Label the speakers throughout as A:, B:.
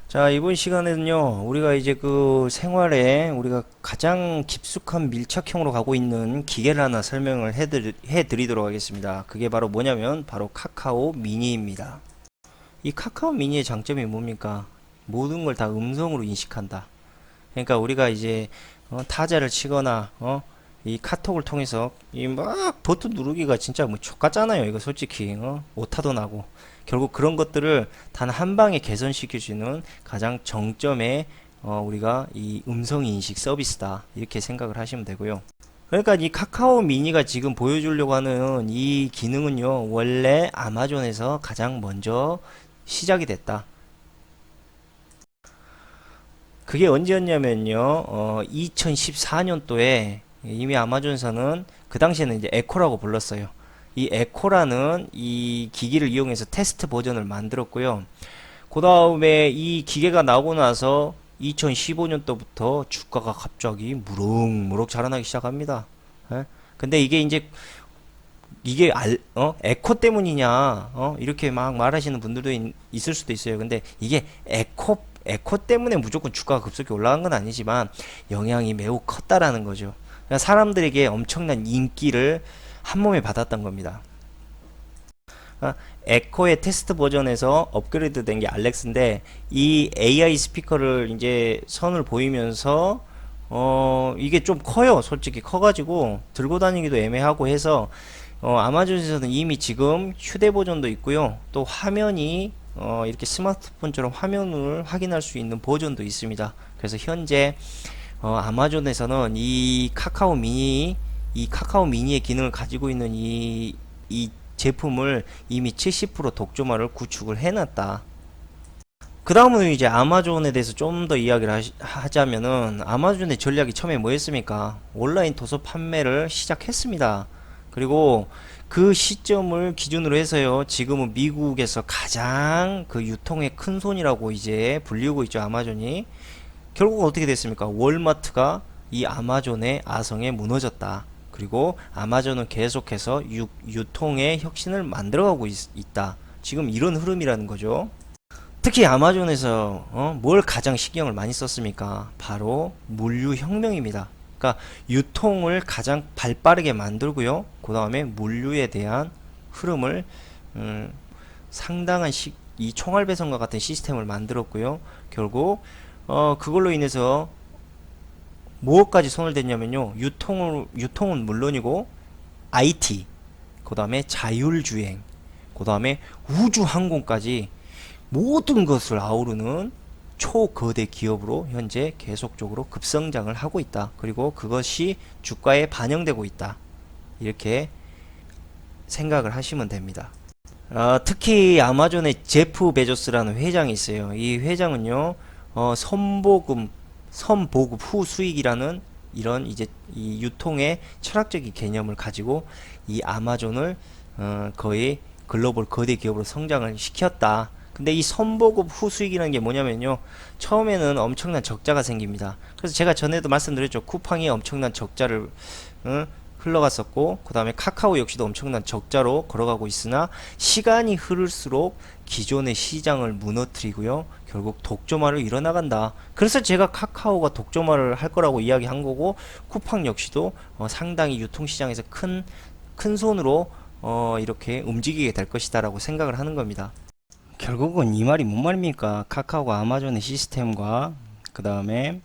A: 자, 이번 시간에는요, 우리가 이제 그 생활에 우리가 가장 깊숙한 밀착형으로 가고 있는 기계를 하나 설명을 해드리도록 하겠습니다. 그게 바로 뭐냐면, 바로 카카오 미니입니다. 이 카카오 미니의 장점이 뭡니까? 모든 걸 다 음성으로 인식한다. 그러니까 우리가 이제 타자를 치거나 이 카톡을 통해서 이 막 버튼 누르기가 진짜 뭐 족같잖아요. 이거 솔직히 오타도 나고 결국 그런 것들을 단 한 방에 개선시킬 수 있는 가장 정점의 우리가 이 음성 인식 서비스다, 이렇게 생각을 하시면 되고요. 그러니까 이 카카오 미니가 지금 보여주려고 하는 이 기능은요, 원래 아마존에서 가장 먼저 시작이 됐다. 그게 언제였냐면요, 2014년도에 이미 아마존에서는 그 당시에는 이제 에코라고 불렀어요. 이 에코라는 이 기기를 이용해서 테스트 버전을 만들었고요. 그 다음에 이 기계가 나오고 나서 2015년도부터 주가가 갑자기 무럭무럭 자라나기 시작합니다. 예? 근데 이게 이제 이게 에코 때문이냐 이렇게 막 말하시는 분들도 있을 수도 있어요. 근데 이게 에코 때문에 무조건 주가가 급속히 올라간 건 아니지만 영향이 매우 컸다라는 거죠. 그러니까 사람들에게 엄청난 인기를 한 몸에 받았던 겁니다. 에코의 테스트 버전에서 업그레이드 된 게 알렉스인데, 이 AI 스피커를 이제 선을 보이면서 이게 좀 커요. 솔직히 커가지고 들고 다니기도 애매하고 해서 아마존에서는 이미 지금 휴대 버전도 있고요. 또 화면이 이렇게 스마트폰처럼 화면을 확인할 수 있는 버전도 있습니다. 그래서 현재 아마존에서는 이 카카오 미니의 기능을 가지고 있는 이 제품을 이미 70% 독점화를 구축을 해놨다. 그 다음은 이제 아마존에 대해서 좀 더 이야기를 하자면은, 아마존의 전략이 처음에 뭐였습니까? 온라인 도서 판매를 시작했습니다. 그리고 그 시점을 기준으로 해서요, 지금은 미국에서 가장 그 유통의 큰 손이라고 이제 불리우고 있죠, 아마존이. 결국 어떻게 됐습니까? 월마트가 이 아마존의 아성에 무너졌다. 그리고 아마존은 계속해서 유통의 혁신을 만들어가고 있다. 지금 이런 흐름이라는 거죠. 특히 아마존에서 뭘 가장 신경을 많이 썼습니까? 바로 물류혁명입니다. 그러니까 유통을 가장 발빠르게 만들고요. 그 다음에 물류에 대한 흐름을 상당한 이 총알배송과 같은 시스템을 만들었고요. 결국 그걸로 인해서 무엇까지 손을 댔냐면요, 유통은 물론이고 IT, 그 다음에 자율주행, 그 다음에 우주항공까지 모든 것을 아우르는 초거대 기업으로 현재 계속적으로 급성장을 하고 있다. 그리고 그것이 주가에 반영되고 있다. 이렇게 생각을 하시면 됩니다. 특히 아마존의 제프 베조스라는 회장이 있어요. 이 회장은요, 선보급 후 수익이라는 이런 이제 이 유통의 철학적인 개념을 가지고 이 아마존을 거의 글로벌 거대 기업으로 성장을 시켰다. 근데 이 선보급 후 수익이라는 게 뭐냐면요, 처음에는 엄청난 적자가 생깁니다. 그래서 제가 전에도 말씀드렸죠. 쿠팡이 엄청난 적자를 흘러갔었고, 그 다음에 카카오 역시도 엄청난 적자로 걸어가고 있으나 시간이 흐를수록 기존의 시장을 무너뜨리고요, 결국 독점화를 이뤄나간다. 그래서 제가 카카오가 독점화를 할 거라고 이야기한 거고, 쿠팡 역시도 상당히 유통시장에서 큰 손으로 이렇게 움직이게 될 것이다 라고 생각을 하는 겁니다. 결국은 이 말이 뭔 말입니까? 카카오가 아마존의 시스템과 그 다음에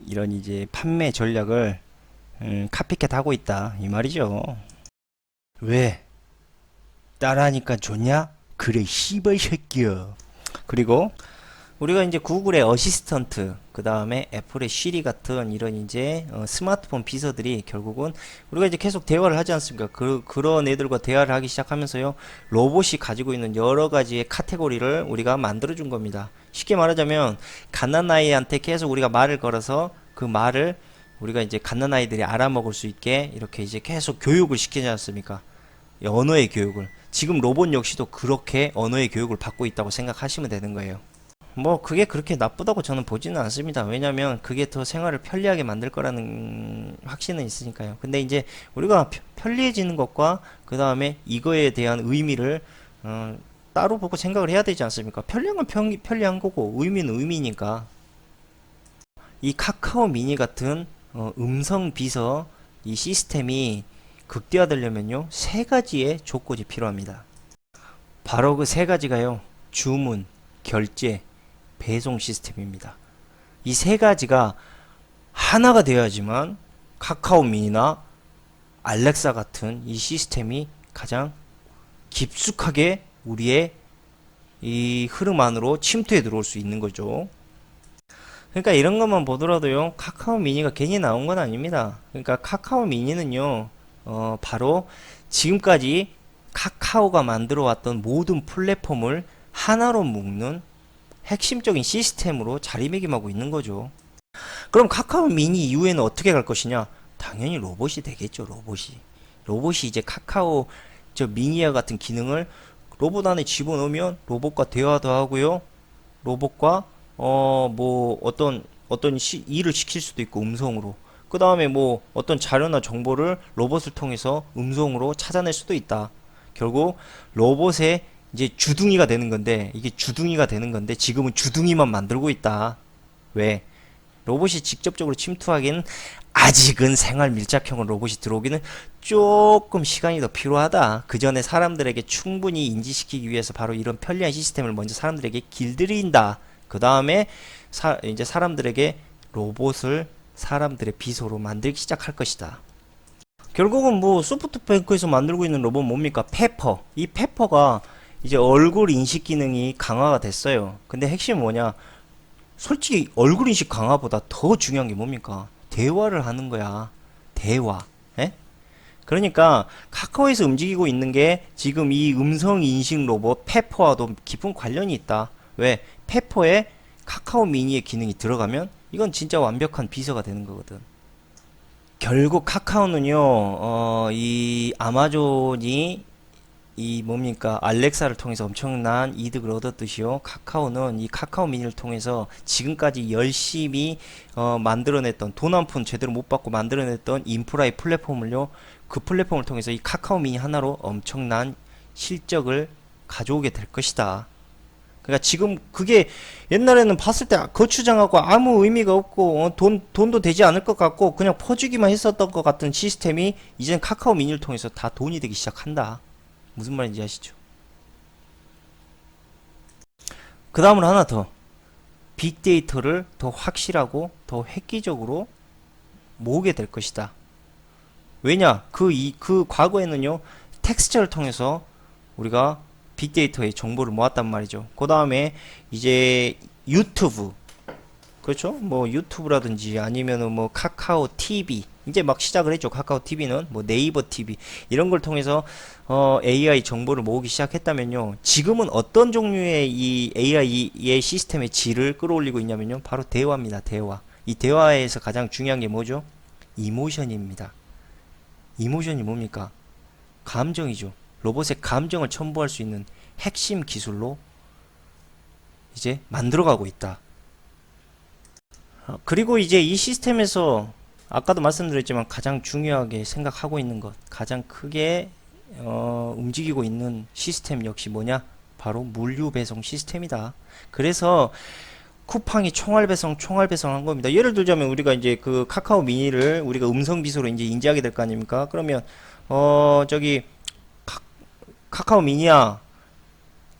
A: 이런 이제 판매 전략을 카피캣 하고 있다, 이 말이죠. 왜? 따라하니까 좋냐? 그래, 씨발 새끼야. 그리고 우리가 이제 구글의 어시스턴트, 그 다음에 애플의 시리 같은 이런 이제 스마트폰 비서들이 결국은 우리가 이제 계속 대화를 하지 않습니까? 그런 애들과 대화를 하기 시작하면서요, 로봇이 가지고 있는 여러 가지의 카테고리를 우리가 만들어 준 겁니다. 쉽게 말하자면 갓난아이한테 계속 우리가 말을 걸어서 그 말을 우리가 이제 갓난아이들이 알아먹을 수 있게 이렇게 이제 계속 교육을 시키지 않습니까? 언어의 교육을. 지금 로봇 역시도 그렇게 언어의 교육을 받고 있다고 생각하시면 되는 거예요. 뭐 그게 그렇게 나쁘다고 저는 보지는 않습니다. 왜냐면 그게 더 생활을 편리하게 만들 거라는 확신은 있으니까요. 근데 이제 우리가 편리해지는 것과 그 다음에 이거에 대한 의미를 따로 보고 생각을 해야 되지 않습니까? 편리한 건 편리한 거고 의미는 의미니까. 이 카카오 미니 같은 음성 비서 이 시스템이 극대화되려면요, 세 가지의 조건이 필요합니다. 바로 그 세 가지가요, 주문, 결제, 배송 시스템입니다. 이 세 가지가 하나가 되어야지만 카카오 미니나 알렉사 같은 이 시스템이 가장 깊숙하게 우리의 이 흐름 안으로 침투해 들어올 수 있는 거죠. 그러니까 이런 것만 보더라도요, 카카오 미니가 괜히 나온 건 아닙니다. 그러니까 카카오 미니는요, 바로 지금까지 카카오가 만들어 왔던 모든 플랫폼을 하나로 묶는 핵심적인 시스템으로 자리매김하고 있는 거죠. 그럼 카카오 미니 이후에는 어떻게 갈 것이냐? 당연히 로봇이 되겠죠, 로봇이. 로봇이 이제 카카오 저 미니와 같은 기능을 로봇 안에 집어넣으면 로봇과 대화도 하고요. 로봇과 뭐 어떤 일을 시킬 수도 있고 음성으로. 그 다음에 뭐 어떤 자료나 정보를 로봇을 통해서 음성으로 찾아낼 수도 있다. 결국 로봇의 이제 주둥이가 되는 건데, 이게 주둥이가 되는 건데 지금은 주둥이만 만들고 있다. 왜? 로봇이 직접적으로 침투하기는 아직은 생활 밀착형으로 로봇이 들어오기는 조금 시간이 더 필요하다. 그 전에 사람들에게 충분히 인지시키기 위해서 바로 이런 편리한 시스템을 먼저 사람들에게 길들인다. 그 다음에 이제 사람들에게 로봇을 사람들의 비서로 만들기 시작할 것이다. 결국은 뭐 소프트뱅크에서 만들고 있는 로봇 뭡니까? 페퍼. 이 페퍼가 이제 얼굴 인식 기능이 강화가 됐어요. 근데 핵심은 뭐냐? 솔직히 얼굴 인식 강화보다 더 중요한 게 뭡니까? 대화를 하는 거야. 대화. 에? 그러니까 카카오에서 움직이고 있는 게 지금 이 음성 인식 로봇 페퍼와도 깊은 관련이 있다. 왜? 페퍼에 카카오 미니의 기능이 들어가면 이건 진짜 완벽한 비서가 되는 거거든. 결국 카카오는요, 이 아마존이 이 뭡니까 알렉사를 통해서 엄청난 이득을 얻었듯이요, 카카오는 이 카카오 미니를 통해서 지금까지 열심히 만들어냈던, 돈 한 푼 제대로 못 받고 만들어냈던 인프라의 플랫폼을요, 그 플랫폼을 통해서 이 카카오 미니 하나로 엄청난 실적을 가져오게 될 것이다. 그러니까 지금 그게 옛날에는 봤을 때 거추장하고 아무 의미가 없고 돈도 되지 않을 것 같고 그냥 퍼주기만 했었던 것 같은 시스템이 이제는 카카오 미니를 통해서 다 돈이 되기 시작한다. 무슨 말인지 아시죠? 그 다음으로 하나 더, 빅데이터를 더 확실하고 더 획기적으로 모으게 될 것이다. 왜냐? 그 과거에는요, 텍스처를 통해서 우리가 빅데이터의 정보를 모았단 말이죠. 그 다음에 이제 유튜브, 그렇죠? 뭐 유튜브라든지 아니면은 뭐 카카오 TV, 이제 막 시작을 했죠. 카카오 TV는 뭐 네이버 TV 이런 걸 통해서 AI 정보를 모으기 시작했다면요, 지금은 어떤 종류의 이 AI의 시스템의 질을 끌어올리고 있냐면요, 바로 대화입니다. 대화. 이 대화에서 가장 중요한 게 뭐죠? 이모션입니다. 이모션이 뭡니까? 감정이죠. 로봇의 감정을 첨부할 수 있는 핵심 기술로 이제 만들어가고 있다. 그리고 이제 이 시스템에서 아까도 말씀드렸지만 가장 중요하게 생각하고 있는 것, 가장 크게 움직이고 있는 시스템 역시 뭐냐? 바로 물류 배송 시스템이다. 그래서 쿠팡이 총알 배송한 겁니다. 예를 들자면 우리가 이제 그 카카오 미니를 우리가 음성 비서로 이제 인지하게 될 거 아닙니까? 그러면 저기 카카오 미니야,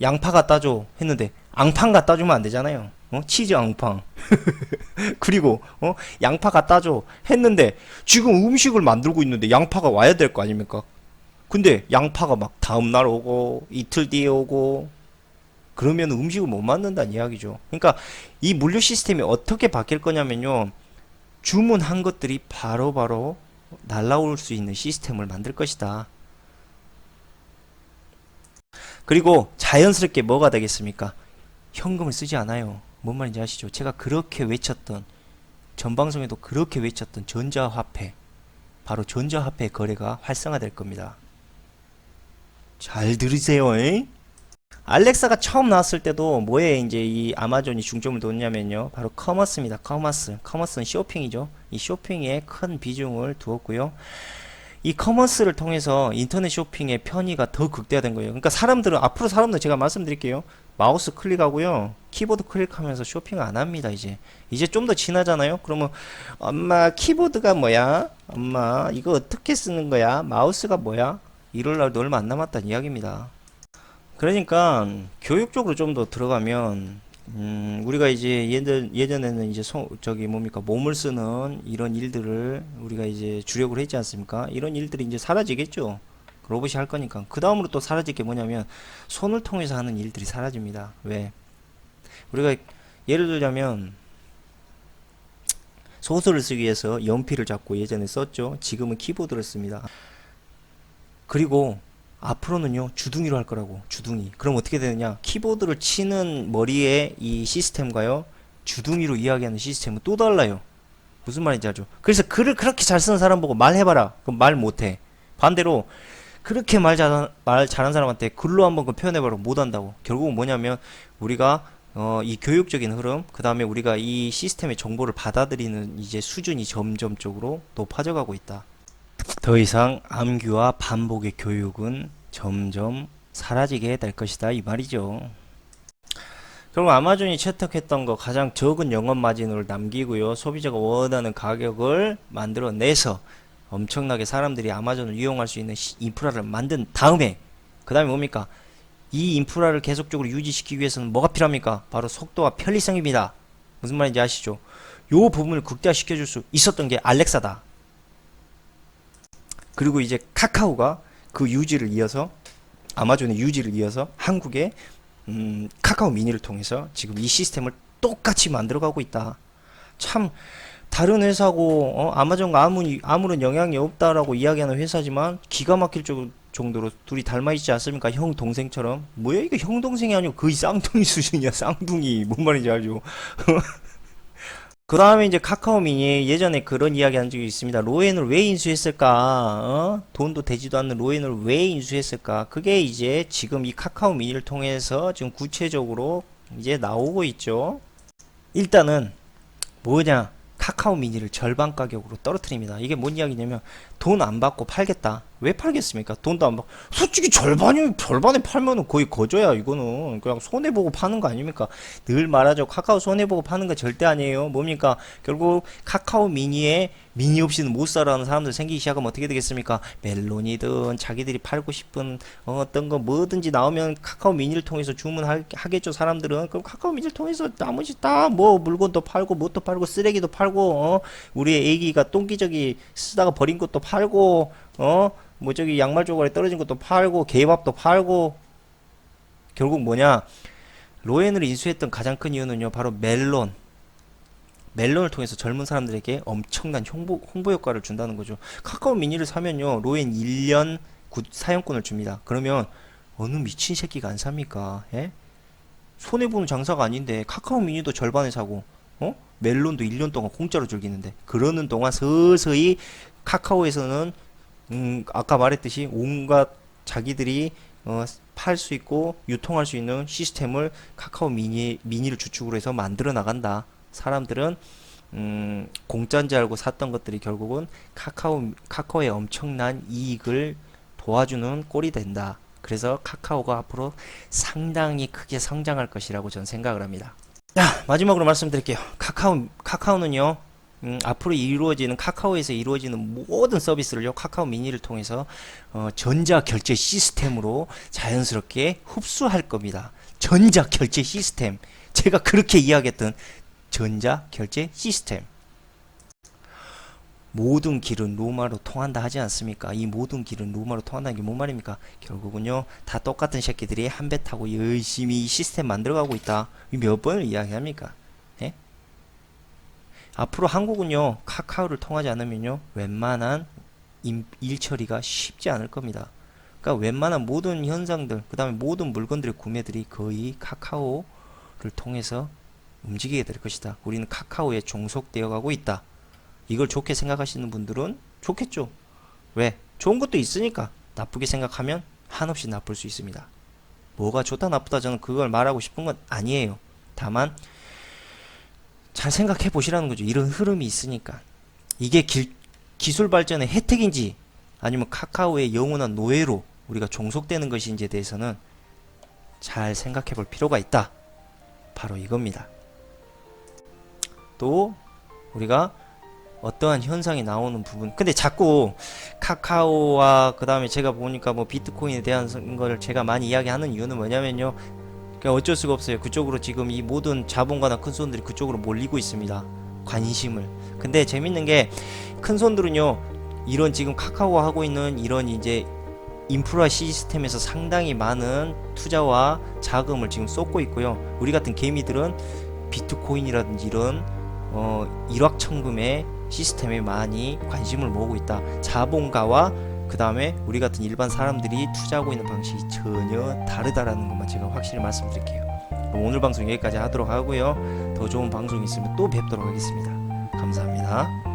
A: 양파 갖다 줘 했는데 앙팡 갖다 주면 안 되잖아요. 치즈 앙팡. 그리고 양파 갖다 줘 했는데 지금 음식을 만들고 있는데 양파가 와야 될 거 아닙니까? 근데 양파가 막 다음 날 오고 이틀 뒤에 오고 그러면 음식을 못 만든다는 이야기죠. 그러니까 이 물류 시스템이 어떻게 바뀔 거냐면요, 주문한 것들이 바로바로 날라올 수 있는 시스템을 만들 것이다. 그리고 자연스럽게 뭐가 되겠습니까? 현금을 쓰지 않아요. 뭔 말인지 아시죠? 제가 그렇게 외쳤던, 전방송에도 그렇게 외쳤던 전자화폐, 바로 전자화폐 거래가 활성화될 겁니다. 잘 들으세요. 잉? 알렉사가 처음 나왔을 때도 뭐에 이제 이 아마존이 중점을 뒀냐면요. 바로 커머스입니다. 커머스. 커머스는 쇼핑이죠. 이 쇼핑에 큰 비중을 두었고요. 이 커머스를 통해서 인터넷 쇼핑의 편의가 더 극대화된 거예요. 그러니까 사람들은 앞으로 사람들 제가 말씀드릴게요. 마우스 클릭하고요. 키보드 클릭하면서 쇼핑 안 합니다, 이제 좀 더 진하잖아요. 그러면 엄마 키보드가 뭐야? 엄마 이거 어떻게 쓰는 거야? 마우스가 뭐야? 이럴 날도 얼마 안 남았다는 이야기입니다. 그러니까 교육적으로 좀 더 들어가면 우리가 이제 예전에는 이제 저기 뭡니까 몸을 쓰는 이런 일들을 우리가 이제 주력을 했지 않습니까? 이런 일들이 이제 사라지겠죠. 로봇이 할 거니까. 그 다음으로 또 사라질 게 뭐냐면 손을 통해서 하는 일들이 사라집니다. 왜? 우리가 예를 들자면 소설을 쓰기 위해서 연필을 잡고 예전에 썼죠. 지금은 키보드를 씁니다. 그리고 앞으로는요 주둥이로 할 거라고. 주둥이. 그럼 어떻게 되느냐, 키보드를 치는 머리의 이 시스템과요 주둥이로 이야기하는 시스템은 또 달라요. 무슨 말인지 알죠? 그래서 글을 그렇게 잘 쓰는 사람 보고 말해봐라, 그럼 말 못해. 반대로 그렇게 말 잘한 사람한테 글로 한번 그 표현해봐라, 못한다고. 결국은 뭐냐면 우리가 이 교육적인 흐름, 그 다음에 우리가 이 시스템의 정보를 받아들이는 이제 수준이 점점적으로 높아져가고 있다. 더 이상 암기와 반복의 교육은 점점 사라지게 될 것이다, 이 말이죠. 그럼 아마존이 채택했던 거 가장 적은 영업 마진을 남기고요. 소비자가 원하는 가격을 만들어내서 엄청나게 사람들이 아마존을 이용할 수 있는 인프라를 만든 다음에 그 다음에 뭡니까? 이 인프라를 계속적으로 유지시키기 위해서는 뭐가 필요합니까? 바로 속도와 편리성입니다. 무슨 말인지 아시죠? 요 부분을 극대화시켜줄 수 있었던 게 알렉사다. 그리고 이제 카카오가 그 유지를 이어서, 아마존의 유지를 이어서 한국의 카카오 미니를 통해서 지금 이 시스템을 똑같이 만들어가고 있다. 참 다른 회사고 아마존과 아무런 영향이 없다라고 이야기하는 회사지만 기가 막힐 정도로 둘이 닮아있지 않습니까? 형 동생처럼. 뭐야 이거 형 동생이 아니고 거의 쌍둥이 수준이야. 쌍둥이. 뭔 말인지 알죠? 그 다음에 이제 카카오 미니, 예전에 그런 이야기 한 적이 있습니다. 로엔을 왜 인수했을까? 돈도 되지도 않는 로엔을 왜 인수했을까? 그게 이제 지금 이 카카오 미니를 통해서 지금 구체적으로 이제 나오고 있죠. 일단은 뭐냐? 카카오 미니를 절반 가격으로 떨어뜨립니다. 이게 뭔 이야기냐면 돈 안 받고 팔겠다. 왜 팔겠습니까? 돈도 안 받고. 솔직히 절반에 팔면은 거의 거저야. 이거는 그냥 손해보고 파는 거 아닙니까? 늘 말하죠. 카카오 손해보고 파는 거 절대 아니에요. 뭡니까? 결국 카카오 미니에 미니 없이는 못 살아하는 사람들 생기기 시작하면 어떻게 되겠습니까? 멜론이든 자기들이 팔고 싶은 어떤 거 뭐든지 나오면 카카오 미니를 통해서 주문하겠죠. 사람들은. 그럼 카카오 미니를 통해서 나머지 다 뭐 물건도 팔고 뭣도 팔고 쓰레기도 팔고 우리 애기가 똥기저기 쓰다가 버린 것도 팔고 뭐 저기 양말 조각에 떨어진 것도 팔고 개밥도 팔고. 결국 뭐냐, 로엔을 인수했던 가장 큰 이유는요 바로 멜론을 통해서 젊은 사람들에게 엄청난 홍보 효과를 준다는 거죠. 카카오 미니를 사면요 로엔 1년 사용권을 줍니다. 그러면 어느 미친 새끼가 안 삽니까? 예? 손해보는 장사가 아닌데 카카오 미니도 절반에 사고 멜론도 1년 동안 공짜로 즐기는데, 그러는 동안 서서히 카카오에서는 아까 말했듯이 온갖 자기들이 팔 수 있고 유통할 수 있는 시스템을 카카오 미니를 주축으로 해서 만들어 나간다. 사람들은 공짜인 줄 알고 샀던 것들이 결국은 카카오의 엄청난 이익을 도와주는 꼴이 된다. 그래서 카카오가 앞으로 상당히 크게 성장할 것이라고 저는 생각을 합니다. 자, 마지막으로 말씀드릴게요. 카카오는요 앞으로 이루어지는, 카카오에서 이루어지는 모든 서비스를요 카카오 미니를 통해서 전자 결제 시스템으로 자연스럽게 흡수할 겁니다. 전자 결제 시스템, 제가 그렇게 이야기했던 전자 결제 시스템. 모든 길은 로마로 통한다 하지 않습니까? 이 모든 길은 로마로 통한다는 게 뭔 말입니까? 결국은요 다 똑같은 새끼들이 한 배 타고 열심히 이 시스템 만들어가고 있다. 몇 번을 이야기합니까? 예? 앞으로 한국은요 카카오를 통하지 않으면요 웬만한 일 처리가 쉽지 않을 겁니다. 그러니까 웬만한 모든 현상들, 그 다음에 모든 물건들의 구매들이 거의 카카오를 통해서 움직이게 될 것이다. 우리는 카카오에 종속되어 가고 있다. 이걸 좋게 생각하시는 분들은 좋겠죠. 왜? 좋은 것도 있으니까. 나쁘게 생각하면 한없이 나쁠 수 있습니다. 뭐가 좋다 나쁘다 저는 그걸 말하고 싶은 건 아니에요. 다만 잘 생각해 보시라는 거죠. 이런 흐름이 있으니까. 이게 기술 발전의 혜택인지 아니면 카카오의 영원한 노예로 우리가 종속되는 것인지에 대해서는 잘 생각해 볼 필요가 있다. 바로 이겁니다. 또 우리가 어떠한 현상이 나오는 부분, 근데 자꾸 카카오와 그 다음에 제가 보니까 뭐 비트코인에 대한 걸 제가 많이 이야기하는 이유는 뭐냐면요, 그냥 어쩔 수가 없어요. 그쪽으로 지금 이 모든 자본가나 큰 손들이 그쪽으로 몰리고 있습니다. 관심을. 근데 재밌는 게 큰 손들은요, 이런 지금 카카오가 하고 있는 이런 이제 인프라 시스템에서 상당히 많은 투자와 자금을 지금 쏟고 있고요. 우리 같은 개미들은 비트코인이라든지 이런 일확천금의 시스템에 많이 관심을 모으고 있다. 자본가와 그 다음에 우리 같은 일반 사람들이 투자하고 있는 방식이 전혀 다르다라는 것만 제가 확실히 말씀드릴게요. 그럼 오늘 방송 여기까지 하도록 하고요. 더 좋은 방송 있으면 또 뵙도록 하겠습니다. 감사합니다.